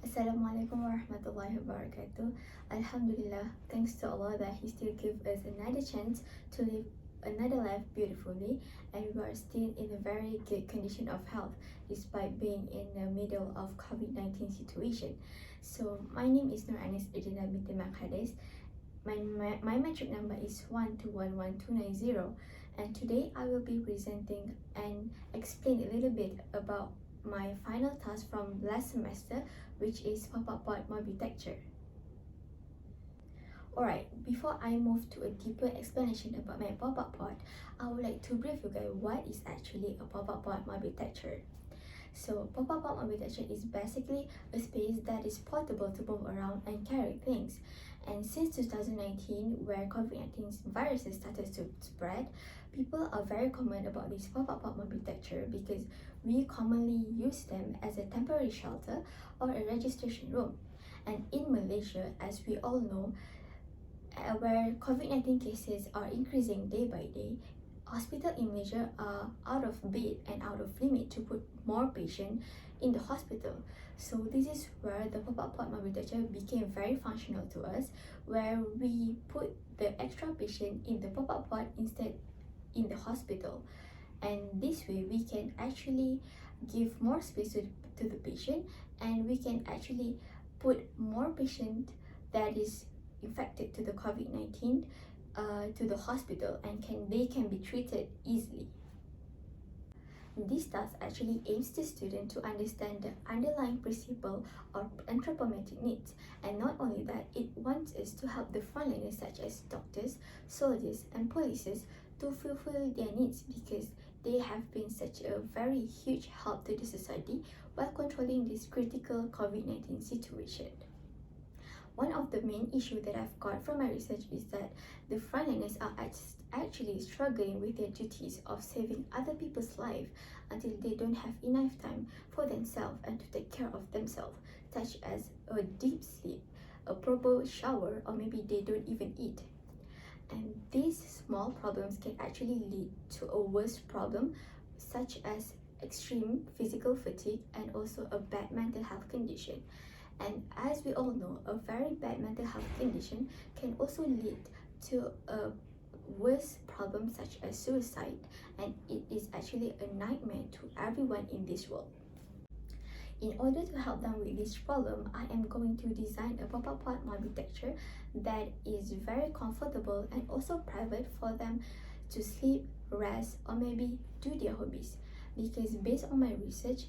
Assalamualaikum warahmatullahi wabarakatuh. Alhamdulillah, thanks to Allah that He still gave us another chance to live another life beautifully, and we are still in a very good condition of health despite being in the middle of COVID-19 situation. So my name is Nur Anis Ejina binti Makhades. My metric number is 1211290, and today I will be presenting and explain a little bit about my final task from last semester, which is pop-up pod multi-texture. Alright, before I move to a deeper explanation about my pop-up pod, I would like to brief you guys what is actually a pop-up pod multi-texture. So pop-up pod multi-texture is basically a space that is portable to move around and carry things. And since 2019, where COVID-19 viruses started to spread, people are very common about this pop-up pod multi-texture because we commonly use them as a temporary shelter or a registration room. And in Malaysia, as we all know, where COVID-19 cases are increasing day by day, hospitals in Malaysia are out of bed and out of limit to put more patients in the hospital. So this is where the pop-up pod multi-texture became very functional to us, where we put the extra patient in the pop-up pod instead in the hospital. And this way we can actually give more space to the patient, and we can actually put more patient that is infected to the COVID-19 to the hospital, and they can be treated easily. This task actually aims the student to understand the underlying principle of anthropometric needs, and not only that, it wants us to help the frontliners such as doctors, soldiers, and police to fulfill their needs, because they have been such a very huge help to the society while controlling this critical COVID-19 situation. One of the main issues that I've got from my research is that the frontliners are actually struggling with their duties of saving other people's life until they don't have enough time for themselves and to take care of themselves, such as a deep sleep, a proper shower, or maybe they don't even eat. And these small problems can actually lead to a worse problem, such as extreme physical fatigue and also a bad mental health condition. And as we all know, a very bad mental health condition can also lead to a worse problem such as suicide, and it is actually a nightmare to everyone in this world. In order to help them with this problem, I am going to design a pop-up pod multi-texture that is very comfortable and also private for them to sleep, rest, or maybe do their hobbies. Because based on my research,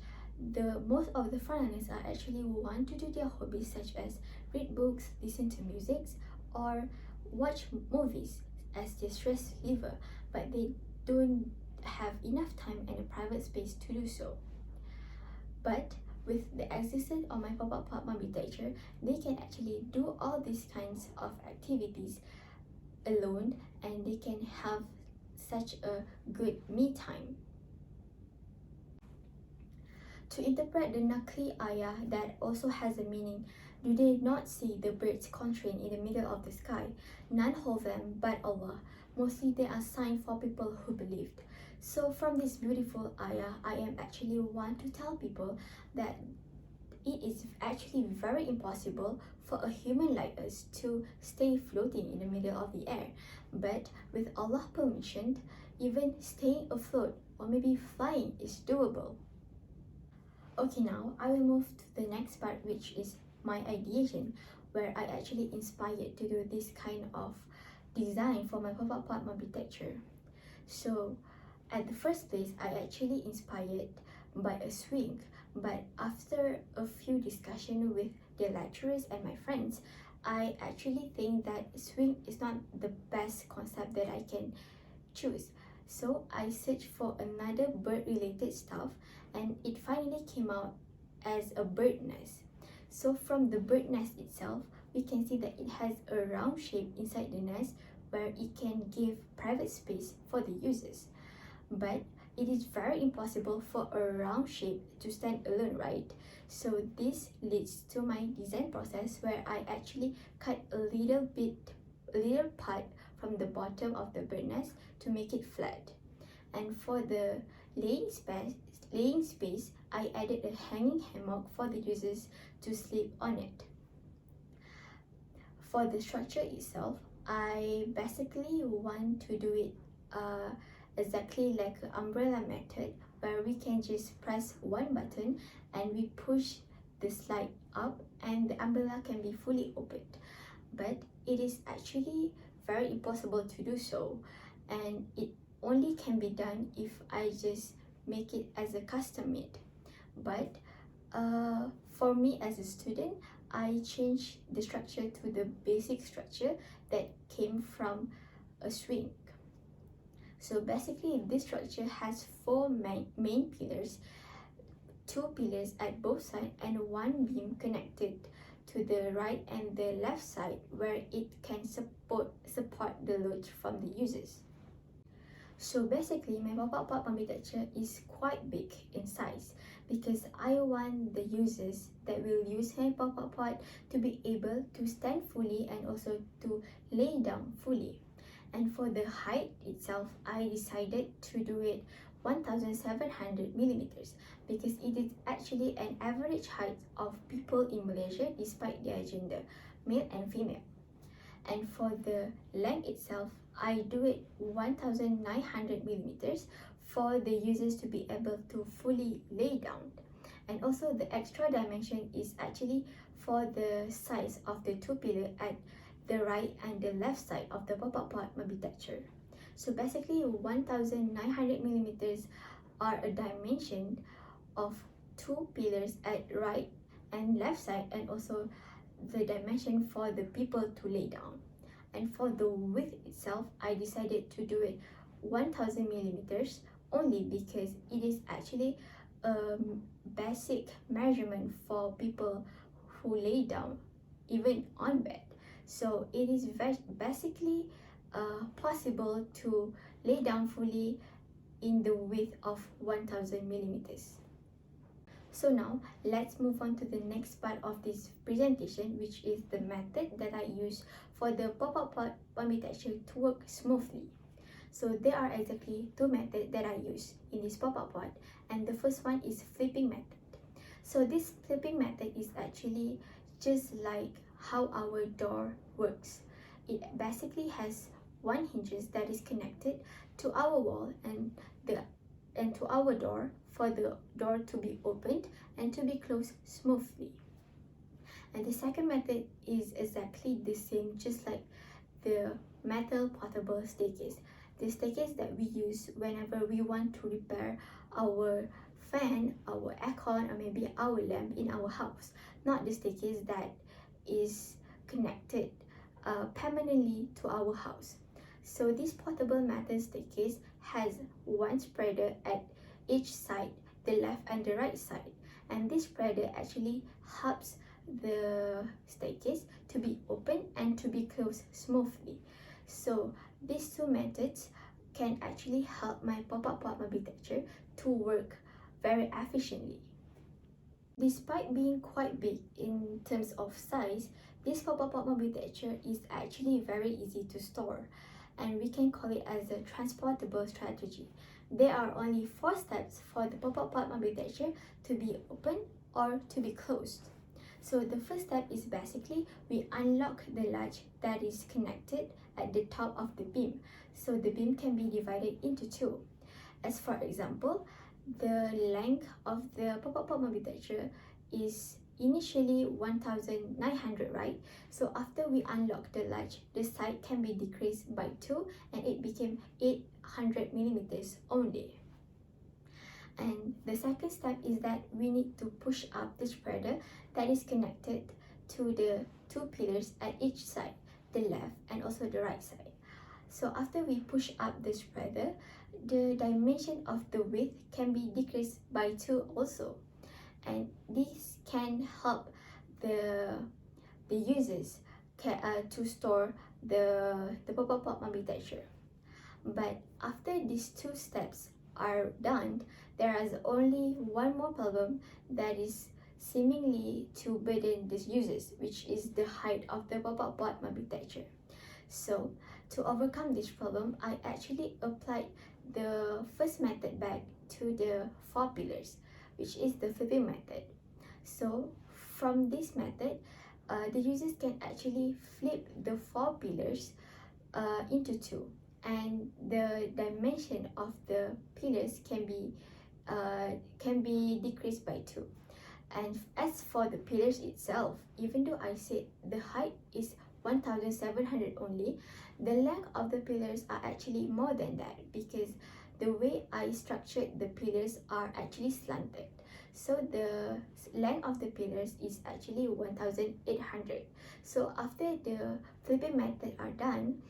most of the frontliners are actually want to do their hobbies such as read books, listen to music, or watch movies as their stress reliever, but they don't have enough time and a private space to do so. But with the existence of my pop-up pod multi-texture, they can actually do all these kinds of activities alone, and they can have such a good me time. To interpret the Nakli ayah that also has a meaning, do they not see the birds contrain in the middle of the sky? None hold them but Allah. Mostly they are signs for people who believed. So from this beautiful ayah, I am actually want to tell people that it is actually very impossible for a human like us to stay floating in the middle of the air. But with Allah's permission, even staying afloat or maybe flying is doable. Okay, now I will move to the next part, which is my ideation, where I actually inspired to do this kind of design for my pop-up pod multi-texture. So at the first place, I actually inspired by a swing, but after a few discussions with the lecturers and my friends, I actually think that swing is not the best concept that I can choose. So I searched for another bird-related stuff, and it finally came out as a bird nest. So from the bird nest itself, we can see that it has a round shape inside the nest where it can give private space for the users. But it is very impossible for a round shape to stand alone, right? So this leads to my design process, where I actually cut a little part from the bottom of the bird nest to make it flat. And for the laying space, I added a hanging hammock for the users to sleep on it. For the structure itself, I basically want to do it exactly like an umbrella method, where we can just press one button and we push the slide up and the umbrella can be fully opened. But it is actually very impossible to do so, and it only can be done if I just make it as a custom made. But for me as a student, I changed the structure to the basic structure that came from a swing. So basically, this structure has four main pillars, two pillars at both sides and one beam connected to the right and the left side where it can support the load from the users. So basically, my pop-up pod architecture is quite big in size because I want the users that will use my pop-up pod to be able to stand fully and also to lay down fully. And for the height itself, I decided to do it 1700 millimeters because it is actually an average height of people in Malaysia despite their gender, male and female. And for the length itself, I do it 1900 millimeters for the users to be able to fully lay down. And also the extra dimension is actually for the size of the two pillars at the right and the left side of the pop-up pod architecture. So basically 1900 millimeters are a dimension of two pillars at right and left side, and also the dimension for the people to lay down. And for the width itself, I decided to do it 1000 millimeters only because it is actually a basic measurement for people who lay down even on bed. So it is basically possible to lay down fully in the width of 1000 millimeters. So now let's move on to the next part of this presentation, which is the method that I use for the pop-up pod architecture to work smoothly. So there are exactly two methods that I use in this pop-up pod, and the first one is flipping method. So this flipping method is actually just like how our door works. It basically has one hinges that is connected to our wall and to our door for the door to be opened and to be closed smoothly. And the second method is exactly the same, just like the metal portable staircase. The staircase that we use whenever we want to repair our fan, our aircon, or maybe our lamp in our house. Not the staircase that is connected permanently to our house. So this portable metal staircase has one spreader at each side, the left and the right side, and this spreader actually helps the staircase to be open and to be closed smoothly. So these two methods can actually help my pop-up pod architecture to work very efficiently. Despite being quite big in terms of size, this pop-up pod architecture is actually very easy to store, and we can call it as a transportable strategy. There are only 4 steps for the pop-up pod architecture to be open or to be closed. So the first step is basically we unlock the latch that is connected at the top of the beam. So the beam can be divided into two. As for example, the length of the pop-up pod architecture is initially 1900, right? So after we unlock the latch, the side can be decreased by 2 and it became 800 millimeters only. And the second step is that we need to push up the spreader that is connected to the two pillars at each side, the left and also the right side. So after we push up the spreader, the dimension of the width can be decreased by 2 also. And this can help the users to store the pop-up pod architecture. But after these 2 steps are done, there is only one more problem that is seemingly to burden the users, which is the height of the pop-up pod architecture. So to overcome this problem, I actually applied the first method back to the 4 pillars, which is the flipping method. So from this method, the users can actually flip the 4 pillars into 2, and the dimension of the pillars can be decreased by 2. And as for the pillars itself, even though I said the height is 1700 only, the length of the pillars are actually more than that, because the way I structured the pillars are actually slanted. So the length of the pillars is actually 1800. So after the flipping method are done,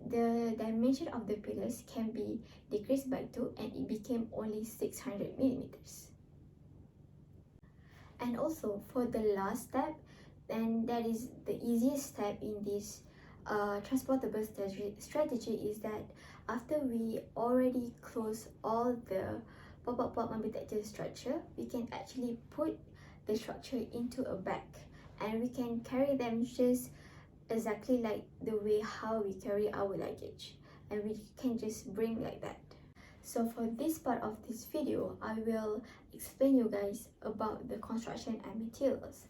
the dimension of the pillars can be decreased by 2, and it became only 600 millimeters. And also for the last step, and that is the easiest step in this transportable strategy, is that after we already close all the pop-up pop architecture structure, we can actually put the structure into a bag, and we can carry them just exactly like the way how we carry our luggage, and we can just bring like that. So for this part of this video, I will explain you guys about the construction and materials.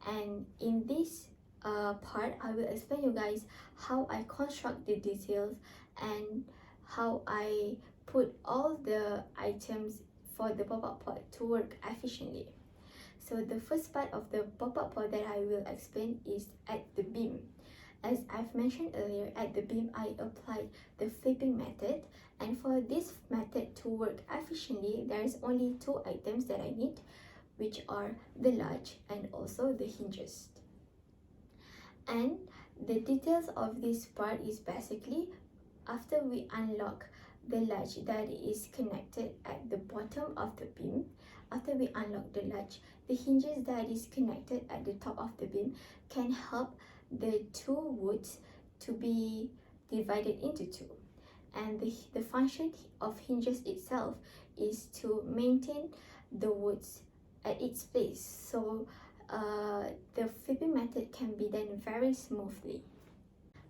And in this part, I will explain you guys how I construct the details and how I put all the items for the pop-up pod to work efficiently. So the first part of the pop-up pod that I will explain is at the beam. As I've mentioned earlier, at the beam I applied the flipping method, and for this method to work efficiently, there is only 2 items that I need, which are the latch and also the hinges. And the details of this part is basically after we unlock the latch that is connected at the bottom of the beam, after we unlock the latch, the hinges that is connected at the top of the beam can help the 2 woods to be divided into 2. And the function of hinges itself is to maintain the woods at its place, so the flipping method can be done very smoothly.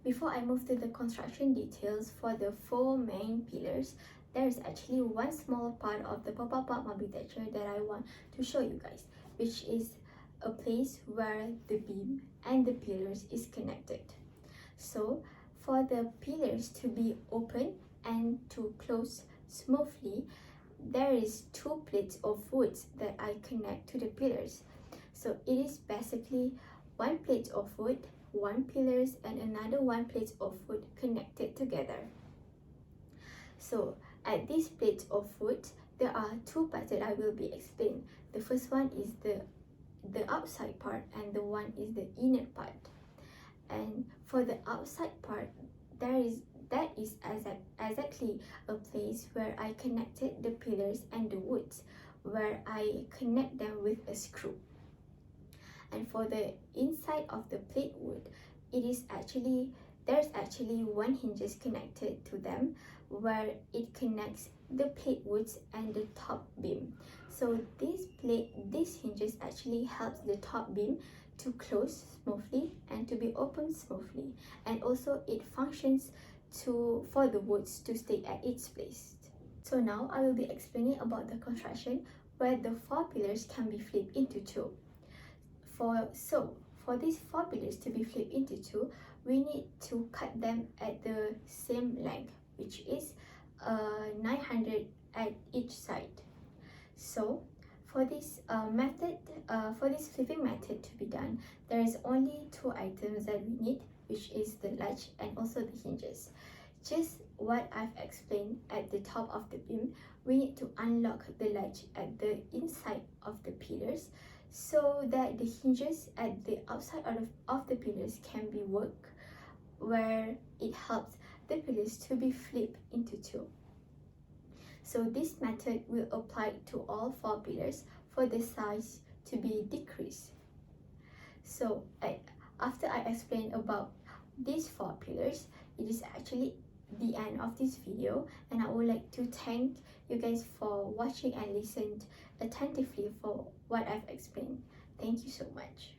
Before I move to the construction details for the 4 main pillars, there is actually one small part of the pop-up architecture that I want to show you guys, which is a place where the beam and the pillars is connected. So for the pillars to be open and to close smoothly, there is 2 plates of wood that I connect to the pillars. So it is basically 1 plate of wood, 1 pillars, and another 1 plate of wood connected together. So at this plate of wood, there are 2 parts that I will be explaining. The first one is the outside part, and the one is the inner part. And for the outside part, that is exactly a place where I connected the pillars and the woods, where I connect them with a screw. And for the inside of the plate wood, there's actually 1 hinges connected to them, where it connects the plate woods and the top beam. So these hinges actually helps the top beam to close smoothly and to be opened smoothly, and also it functions for the woods to stay at its place. So now I will be explaining about the construction where the 4 pillars can be flipped into 2. For these 4 pillars to be flipped into 2, we need to cut them at the same length, which is 900 at each side. So for this flipping method to be done, there is only 2 items that we need, which is the latch and also the hinges. Just what I've explained at the top of the beam, we need to unlock the latch at the inside of the pillars, so that the hinges at the outside of the pillars can be worked, where it helps the pillars to be flipped into 2. So this method will apply to all 4 pillars for the size to be decreased. So after I explain about these 4 pillars, it is actually the end of this video, and I would like to thank you guys for watching and listened attentively for what I've explained. Thank you so much.